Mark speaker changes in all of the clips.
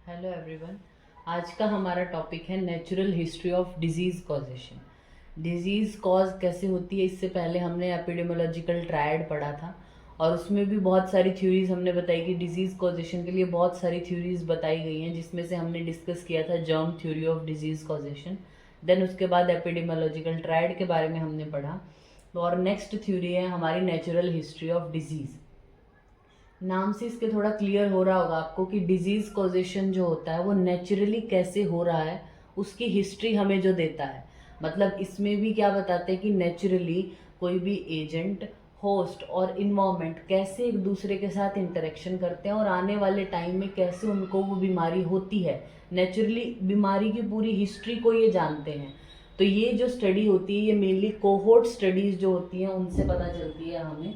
Speaker 1: Hello everyone. आज का हमारा टॉपिक है natural history of disease causation. Disease cause कैसे होती है, इससे पहले हमने एपिडेमियोलॉजिकल ट्रायड पढ़ा था और उसमें भी बहुत सारी थ्योरीज हमने बताई कि डिजीज़ कॉजेशन के लिए बहुत सारी थ्योरीज बताई गई हैं, जिसमें से हमने डिस्कस किया था germ theory of disease causation. Then उसके बाद एपिडेमियोलॉजिकल ट्रायड के बारे में हमने पढ़ा। और नेक्स्ट थ्योरी है हमारी नेचुरल हिस्ट्री ऑफ डिजीज़। नाम से इसके थोड़ा क्लियर हो रहा होगा आपको कि डिजीज कॉजेशन जो होता है वो नेचुरली कैसे हो रहा है, उसकी हिस्ट्री हमें जो देता है। मतलब इसमें भी क्या बताते हैं कि नेचुरली कोई भी एजेंट, होस्ट और इन्वायरमेंट कैसे एक दूसरे के साथ इंटरेक्शन करते हैं और आने वाले टाइम में कैसे उनको वो बीमारी होती है। नेचुरली बीमारी की पूरी हिस्ट्री को ये जानते हैं। तो ये जो स्टडी होती है ये मेनली कोहोर्ट स्टडीज जो होती हैं उनसे पता चलती है हमें।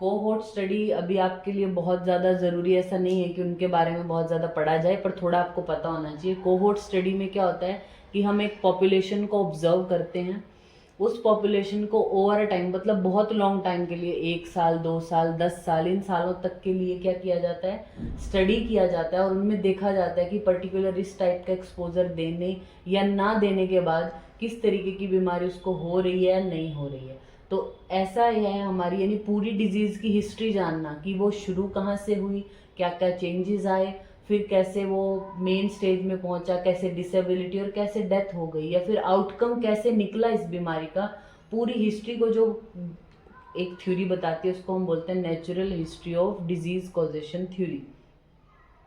Speaker 1: कोहोर्ट स्टडी अभी आपके लिए बहुत ज़्यादा ज़रूरी है, ऐसा नहीं है कि उनके बारे में बहुत ज़्यादा पढ़ा जाए, पर थोड़ा आपको पता होना चाहिए। कोहोर्ट स्टडी में क्या होता है कि हम एक पॉपुलेशन को ऑब्जर्व करते हैं। उस पॉपुलेशन को ओवर अ टाइम, मतलब बहुत लॉन्ग टाइम के लिए, 1 साल 2 साल 10 साल, इन सालों तक के लिए क्या किया जाता है, स्टडी किया जाता है और उनमें देखा जाता है कि पर्टिकुलर इस टाइप का एक्सपोजर देने या ना देने के बाद किस तरीके की बीमारी उसको हो रही है या नहीं हो रही है। तो ऐसा है हमारी, यानी पूरी डिजीज़ की हिस्ट्री जानना कि वो शुरू कहाँ से हुई, क्या क्या चेंजेस आए, फिर कैसे वो मेन स्टेज में पहुंचा, कैसे डिसेबिलिटी और कैसे डेथ हो गई, या फिर आउटकम कैसे निकला इस बीमारी का। पूरी हिस्ट्री को जो एक थ्योरी बताती है उसको हम बोलते हैं natural history of disease causation theory.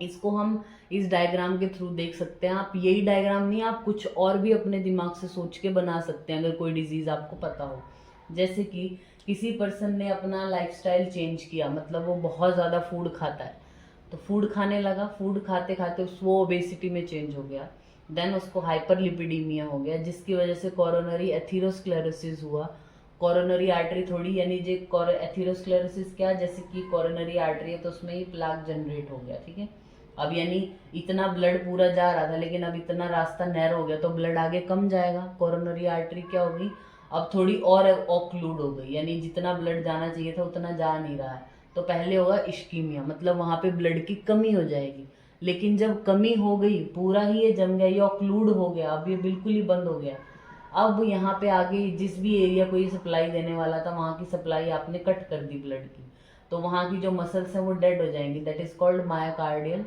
Speaker 1: इसको हम इस डायग्राम के थ्रू देख सकते हैं। आप यही डायग्राम नहीं, आप कुछ और भी अपने दिमाग से सोच के बना सकते हैं अगर कोई डिजीज आपको पता हो। जैसे कि किसी पर्सन ने अपना लाइफस्टाइल चेंज किया, मतलब वो बहुत ज़्यादा फूड खाता है, तो फूड खाने लगा, फूड खाते खाते वो ओबेसिटी में चेंज हो गया। देन उसको हाइपरलिपिडीमिया हो गया, जिसकी वजह से कोरोनरी एथीरोस्क्लेरोसिस हुआ। कोरोनरी आर्टरी थोड़ी, यानी जो एथीरोस्क्लेरोसिस क्या, जैसे कि कोरोनरी आर्टरी है तो उसमें ही प्लाक जनरेट हो गया, ठीक है। अब यानी इतना ब्लड पूरा जा रहा था लेकिन अब इतना रास्ता नैरो हो गया तो ब्लड आगे कम जाएगा। कोरोनरी आर्टरी क्या हो गई, अब थोड़ी और ऑक्लूड हो गई, यानी जितना ब्लड जाना चाहिए था उतना जा नहीं रहा है। तो पहले होगा इश्कीमिया, मतलब वहां पे ब्लड की कमी हो जाएगी। लेकिन जब कमी हो गई, पूरा ही ये जम गया, ये ऑक्लूड हो गया, अब ये बिल्कुल ही बंद हो गया। अब यहाँ पे आगे जिस भी एरिया को ये सप्लाई देने वाला था वहां की सप्लाई आपने कट कर दी ब्लड की, तो वहां की जो मसल्स हैं वो डेड हो जाएंगी। That is called myocardial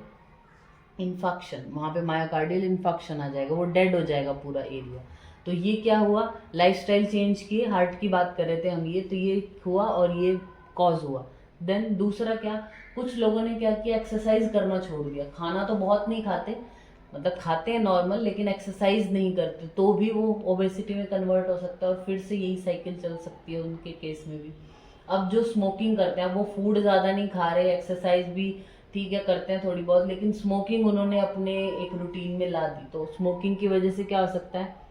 Speaker 1: infection. वहां पे मायोकार्डियल इन्फेक्शन आ जाएगा, वो डेड हो जाएगा पूरा एरिया। तो ये क्या हुआ, लाइफस्टाइल चेंज किए, हार्ट की बात कर रहे थे हम, ये तो ये हुआ और ये कॉज हुआ। देन दूसरा क्या, कुछ लोगों ने क्या किया, एक्सरसाइज करना छोड़ दिया। खाना तो बहुत नहीं खाते, मतलब खाते हैं नॉर्मल, लेकिन एक्सरसाइज नहीं करते, तो भी वो ओबेसिटी में कन्वर्ट हो सकता है और फिर से यही साइकिल चल सकती है उनके केस में भी। अब जो स्मोकिंग करते हैं, वो फूड ज़्यादा नहीं खा रहे, एक्सरसाइज भी ठीक है करते हैं थोड़ी बहुत, लेकिन स्मोकिंग उन्होंने अपने एक रूटीन में ला दी, तो स्मोकिंग की वजह से क्या हो सकता है,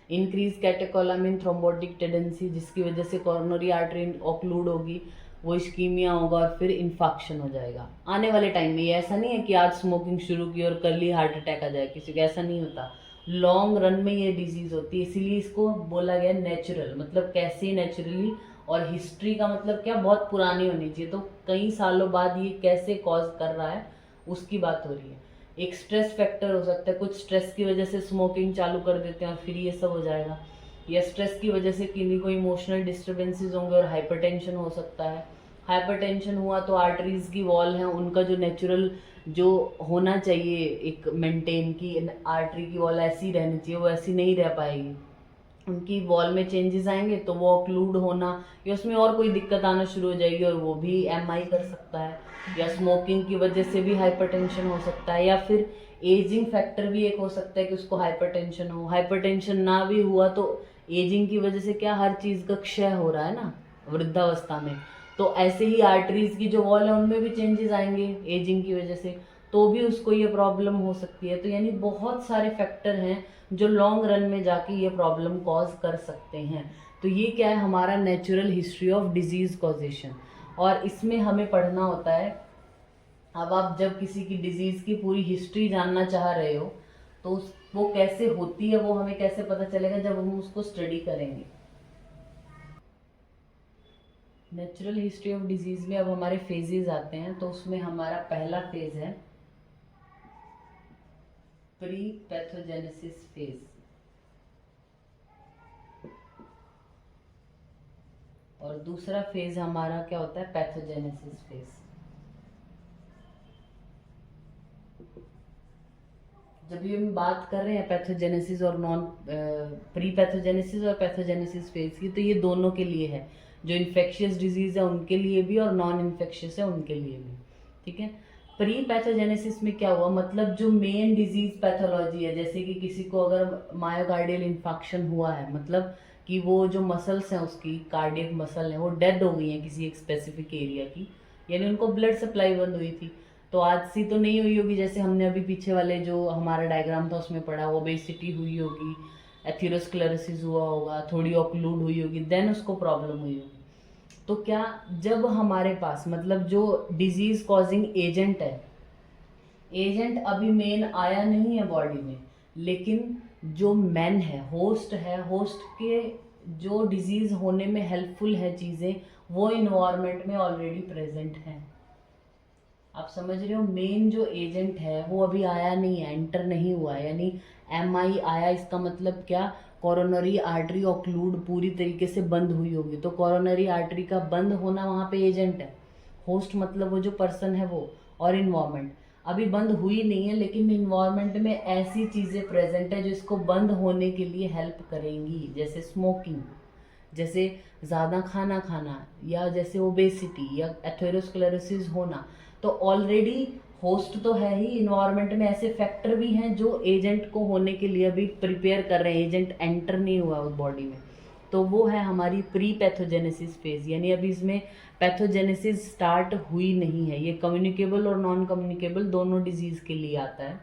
Speaker 1: इंक्रीज कैटेकोलामिन थ्रोम्बोटिक टेंडेंसी, जिसकी वजह से कोरोनरी आर्टरी ऑक्लूड होगी, वो इश्कीमिया होगा और फिर इन्फेक्शन हो जाएगा आने वाले टाइम में। ये ऐसा नहीं है कि आज स्मोकिंग शुरू की और कल ही हार्ट अटैक आ जाए किसी को, ऐसा नहीं होता। लॉन्ग रन में ये डिजीज होती है, इसीलिए इसको बोला गया नेचुरल, मतलब कैसे नेचुरली। और हिस्ट्री का मतलब क्या, बहुत पुरानी होनी चाहिए, तो कई सालों बाद ये कैसे कॉज कर रहा है उसकी बात हो रही है। एक स्ट्रेस फैक्टर हो सकता है, कुछ स्ट्रेस की वजह से स्मोकिंग चालू कर देते हैं और फिर ये सब हो जाएगा। या स्ट्रेस की वजह से किन्हीं को इमोशनल डिस्टर्बेंसेस होंगे और हाइपरटेंशन हो सकता है। हाइपरटेंशन हुआ तो आर्टरीज की वॉल है उनका जो नेचुरल जो होना चाहिए एक मेंटेन की, आर्टरी की वॉल ऐसी रहनी चाहिए, वो ऐसी नहीं रह पाएगी, उनकी वॉल में चेंजेस आएंगे तो वो ऑक्लूड होना या उसमें और कोई दिक्कत आना शुरू हो जाएगी और वो भी एमआई कर सकता है। या स्मोकिंग की वजह से भी हाइपरटेंशन हो सकता है, या फिर एजिंग फैक्टर भी एक हो सकता है कि उसको हाइपरटेंशन हो। हाइपरटेंशन ना भी हुआ तो एजिंग की वजह से क्या, हर चीज़ का क्षय हो रहा है ना वृद्धावस्था में, तो ऐसे ही आर्टरीज की जो वॉल है उनमें भी चेंजेस आएंगे एजिंग की वजह से, तो भी उसको ये प्रॉब्लम हो सकती है। तो यानी बहुत सारे फैक्टर हैं जो लॉन्ग रन में जाके ये प्रॉब्लम कॉज कर सकते हैं। तो ये क्या है, हमारा natural history of disease causation, और इसमें हमें पढ़ना होता है। अब आप जब किसी की डिजीज की पूरी हिस्ट्री जानना चाह रहे हो तो वो कैसे होती है वो हमें कैसे पता चलेगा, जब हम उसको स्टडी करेंगे। नेचुरल हिस्ट्री ऑफ डिजीज में अब हमारे फेजेस आते हैं, तो उसमें हमारा पहला फेज है प्री पैथोजेनेसिस फेज, और दूसरा फेज हमारा क्या होता है, पैथोजेनेसिस फेज। जब भी हम बात कर रहे हैं पैथोजेनेसिस और नॉन प्री पैथोजेनेसिस और पैथोजेनेसिस फेज की, तो ये दोनों के लिए है, जो इन्फेक्शियस डिजीज है उनके लिए भी और नॉन इन्फेक्शियस है उनके लिए भी, ठीक है। प्री पैथोजेनेसिस में क्या हुआ, मतलब जो मेन डिजीज पैथोलॉजी है, जैसे कि किसी को अगर मायोकार्डियल इन्फेक्शन हुआ है, मतलब कि वो जो मसल्स हैं उसकी कार्डियक मसल है वो डेड हो गई हैं किसी एक स्पेसिफिक एरिया की, यानी उनको ब्लड सप्लाई बंद हुई थी। तो आज सी तो नहीं हुई होगी, जैसे हमने अभी पीछे वाले जो हमारा डायग्राम था उसमें पढ़ा, ओबेसिटी हुई होगी, एथेरोस्क्लेरोसिस हुआ होगा, थोड़ी ऑक्लूड हुई होगी, देन उसको प्रॉब्लम हुई होगी। तो क्या, जब हमारे पास मतलब जो डिजीज कॉजिंग एजेंट है, एजेंट अभी मेन आया नहीं है बॉडी में, लेकिन जो मैन है, होस्ट के जो डिजीज होने में हेल्पफुल है चीज़ें, वो इन्वायरमेंट में ऑलरेडी प्रेजेंट हैं। आप समझ रहे हो, मेन जो एजेंट है वो अभी आया नहीं है, एंटर नहीं हुआ है, यानी MI आया, इसका मतलब क्या, कोरोनरी आर्टरी ऑक्लूड पूरी तरीके से बंद हुई होगी, तो कोरोनरी आर्टरी का बंद होना वहाँ पे एजेंट है, होस्ट मतलब वो जो पर्सन है वो, और इन्वायरमेंट अभी बंद हुई नहीं है, लेकिन इन्वायरमेंट में ऐसी चीज़ें प्रेजेंट है जो इसको बंद होने के लिए हेल्प करेंगी, जैसे स्मोकिंग, जैसे ज़्यादा खाना खाना, या जैसे ओबेसिटी या एथेरोस्क्लेरोसिस होना। तो ऑलरेडी होस्ट तो है ही, इन्वायरमेंट में ऐसे फैक्टर भी हैं जो एजेंट को होने के लिए अभी प्रिपेयर कर रहे हैं, एजेंट एंटर नहीं हुआ उस बॉडी में, तो वो है हमारी प्री पैथोजेनेसिस फेज, यानी अभी इसमें पैथोजेनेसिस स्टार्ट हुई नहीं है। ये कम्युनिकेबल और नॉन कम्युनिकेबल दोनों डिजीज के लिए आता है,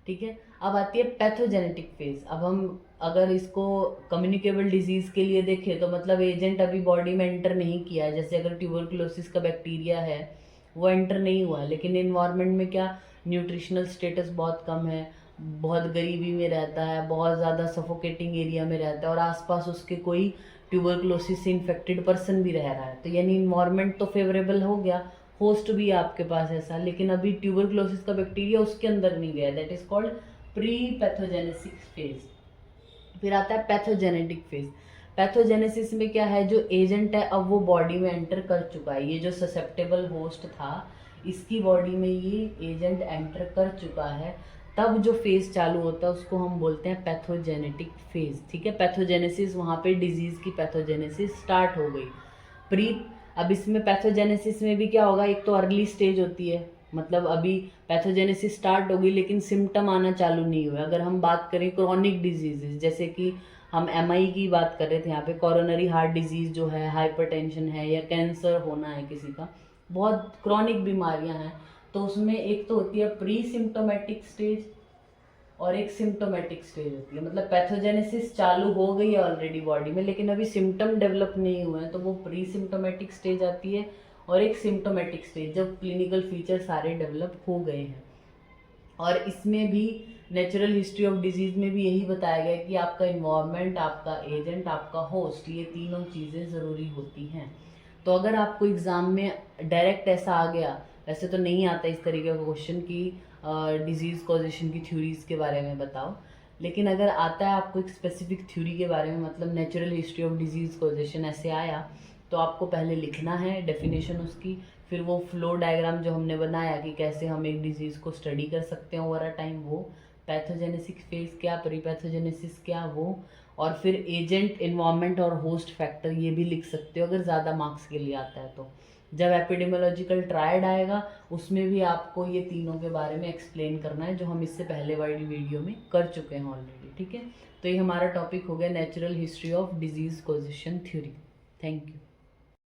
Speaker 1: ठीक है। अब आती है पैथोजेनेटिक फेज। अब हम अगर इसको कम्युनिकेबल डिजीज के लिए देखें तो मतलब एजेंट अभी बॉडी में एंटर नहीं किया है, जैसे अगर ट्यूबरकुलोसिस का बैक्टीरिया है वो एंटर नहीं हुआ है, लेकिन इन्वायरमेंट में क्या, न्यूट्रिशनल स्टेटस बहुत कम है, बहुत गरीबी में रहता है, बहुत ज़्यादा सफोकेटिंग एरिया में रहता है, और आसपास उसके कोई ट्यूबरकुलोसिस से इन्फेक्टेड पर्सन भी रह रहा है, तो यानी इन्वायरमेंट तो फेवरेबल हो गया, होस्ट भी है आपके पास ऐसा, लेकिन अभी ट्यूबरकुलोसिस का बैक्टीरिया उसके अंदर नहीं गया, that is called pre pathogenesis phase. फिर आता है पैथोजेनेटिक फेज। पैथोजेनेसिस में क्या है, जो एजेंट है अब वो बॉडी में एंटर कर चुका है, ये जो ससेप्टेबल होस्ट था इसकी बॉडी में ये एजेंट एंटर कर चुका है, तब जो फेज चालू होता है उसको हम बोलते हैं पैथोजेनेटिक फेज, ठीक है। पैथोजेनेसिस, वहाँ पे डिजीज की पैथोजेनेसिस स्टार्ट हो गई। प्री, अब इसमें पैथोजेनेसिस में भी क्या होगा, एक तो अर्ली स्टेज होती है, मतलब अभी पैथोजेनेसिस स्टार्ट होगी लेकिन सिम्टम आना चालू नहीं हुआ। अगर हम बात करें क्रॉनिक डिजीजेस, जैसे कि हम MI की बात कर रहे थे यहाँ पे, कॉरोनरी हार्ट डिजीज जो है, हाइपरटेंशन है, या कैंसर होना है किसी का, बहुत क्रॉनिक बीमारियां हैं, तो उसमें एक तो होती है प्री सिम्टोमेटिक स्टेज और एक सिम्टोमेटिक स्टेज होती है, मतलब पैथोजेनेसिस चालू हो गई है ऑलरेडी बॉडी में लेकिन अभी सिम्टम डेवलप नहीं हुए हैं, तो वो प्री सिम्टोमेटिक स्टेज आती है, और एक सिम्टोमेटिक स्टेज जब क्लिनिकल फीचर सारे डेवलप हो गए हैं। और इसमें भी नेचुरल हिस्ट्री ऑफ डिजीज में भी यही बताया गया कि आपका इन्वायरमेंट, आपका एजेंट, आपका होस्ट, ये तीनों चीज़ें ज़रूरी होती हैं। तो अगर आपको एग्ज़ाम में डायरेक्ट ऐसा आ गया, वैसे तो नहीं आता इस तरीके का क्वेश्चन कि डिजीज़ कॉजेशन की थ्योरीज़ के बारे में बताओ, लेकिन अगर आता है आपको एक स्पेसिफिक थ्योरी के बारे में, मतलब natural history of disease causation ऐसे आया, तो आपको पहले लिखना है डेफिनेशन उसकी, फिर वो फ्लो डायग्राम जो हमने बनाया कि कैसे हम एक डिजीज़ को स्टडी कर सकते हैं ओवर अ टाइम, वो पैथोजेनेसिस फेज क्या, प्री पैथोजेनेसिस क्या, वो, और फिर एजेंट, इन्वायरमेंट और होस्ट फैक्टर, ये भी लिख सकते हो अगर ज़्यादा मार्क्स के लिए आता है तो। जब एपिडेमियोलॉजिकल ट्रायड आएगा उसमें भी आपको ये तीनों के बारे में एक्सप्लेन करना है, जो हम इससे पहले वाली वीडियो में कर चुके हैं ऑलरेडी, ठीक है। तो ये हमारा टॉपिक हो गया natural history of disease causation theory. Thank you.